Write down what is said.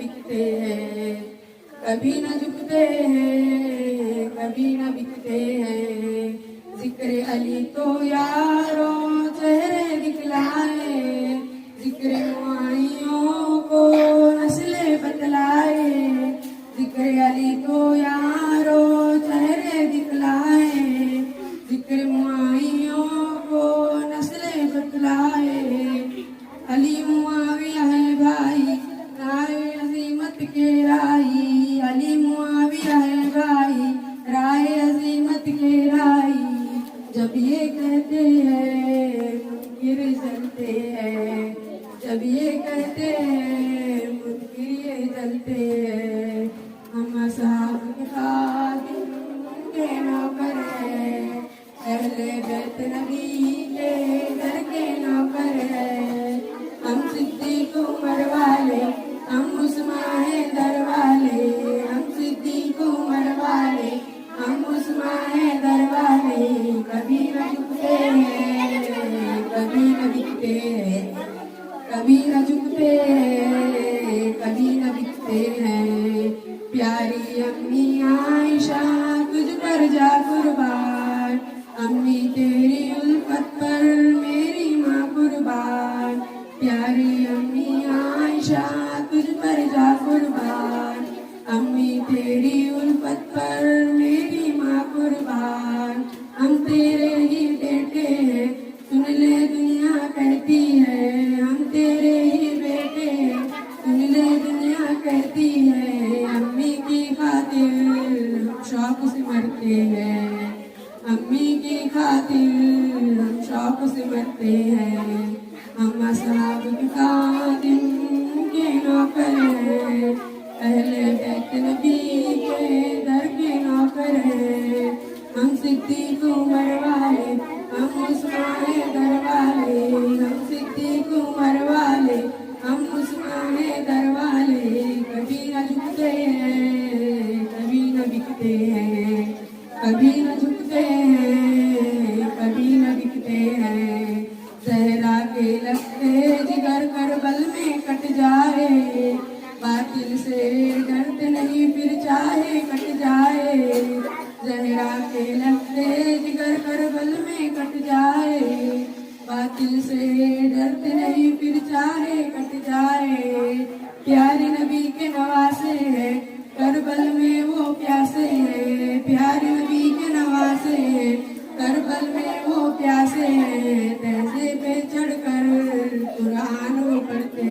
بکتے ہیں، کبھی نہ جھکتے ہیں، کبھی نہ بکتے ہیں۔ ذکر علی تو یاروں چہرے دکھلائے، ذکر معائیوں کو نسلیں بتلائے۔ ذکر علی تو یاروں چہرے دکھلائے، ذکر معائیوں کو نسلیں بتلائے۔ علی معاویہ ہے بھائی رائے عظیمت کے رائی، علی معاویہ ہے بھائی رائے عظیمت کے رائی۔ جب یہ کہتے ہیں منکر جلتے ہیں، جب یہ کہتے ہیں منکر یہ جلتے ہیں۔ ہم اصحاب کے خادم کے نوکر ہیں، اہل بیت نبی کے در کے نوکر ہیں۔ ہم صدیق عمر والے، ہم عثمان در والے، ہم صدیق عمر والے، ہم عثمان در والے۔ کبھی نہ جھکتے ہیں، کبھی نہ بکتے ہیں، کبھی نہ جھکتے ہیں، کبھی نہ بکتے ہیں۔ پیاری امی عائشہ تجھ پر جا قربان، امی تیری الفت پر میری ماں قربان۔ پیاری امی عائشہ تجھ پر جا قربان، امی تیری الفت پر میری ماں قربان۔ ہم تیرے ہی بیٹے ہیں سن لے دنیا کہتی ہے، ہم تیرے ہی بیٹے ہیں سن لے دنیا کہتی ہے۔ امی کی خاطر ہم شوق سے مرتے ہیں، امی کی خاطر ہم شوق سے مرتے ہیں۔ ہم اصحاب کے خادم کے نوکر ہیں، اہل بیت نبی کے در کے نوکر ہیں۔ ہم صدیق عمر والے، ہم عثمان در والے، ہم صدیق عمر والے، ہم عثمان در والے۔ کبھی نہ جھکتے ہیں، کبھی نہ بکتے ہیں، کبھی نہ جھکتے ہیں، کبھی نہ بکتے ہیں۔ زہرا کے لگتے جگر کربل میں کٹ جائے، باطل سے ڈرتے نہیں پھر چاہے کٹ جائے۔ زہرا کے لگتے جگر کربل میں کٹ جائے، باطل سے ڈرتے نہیں پھر چاہے کٹ جائے۔ پیارے نبی کے نواسے ہیں کربل میں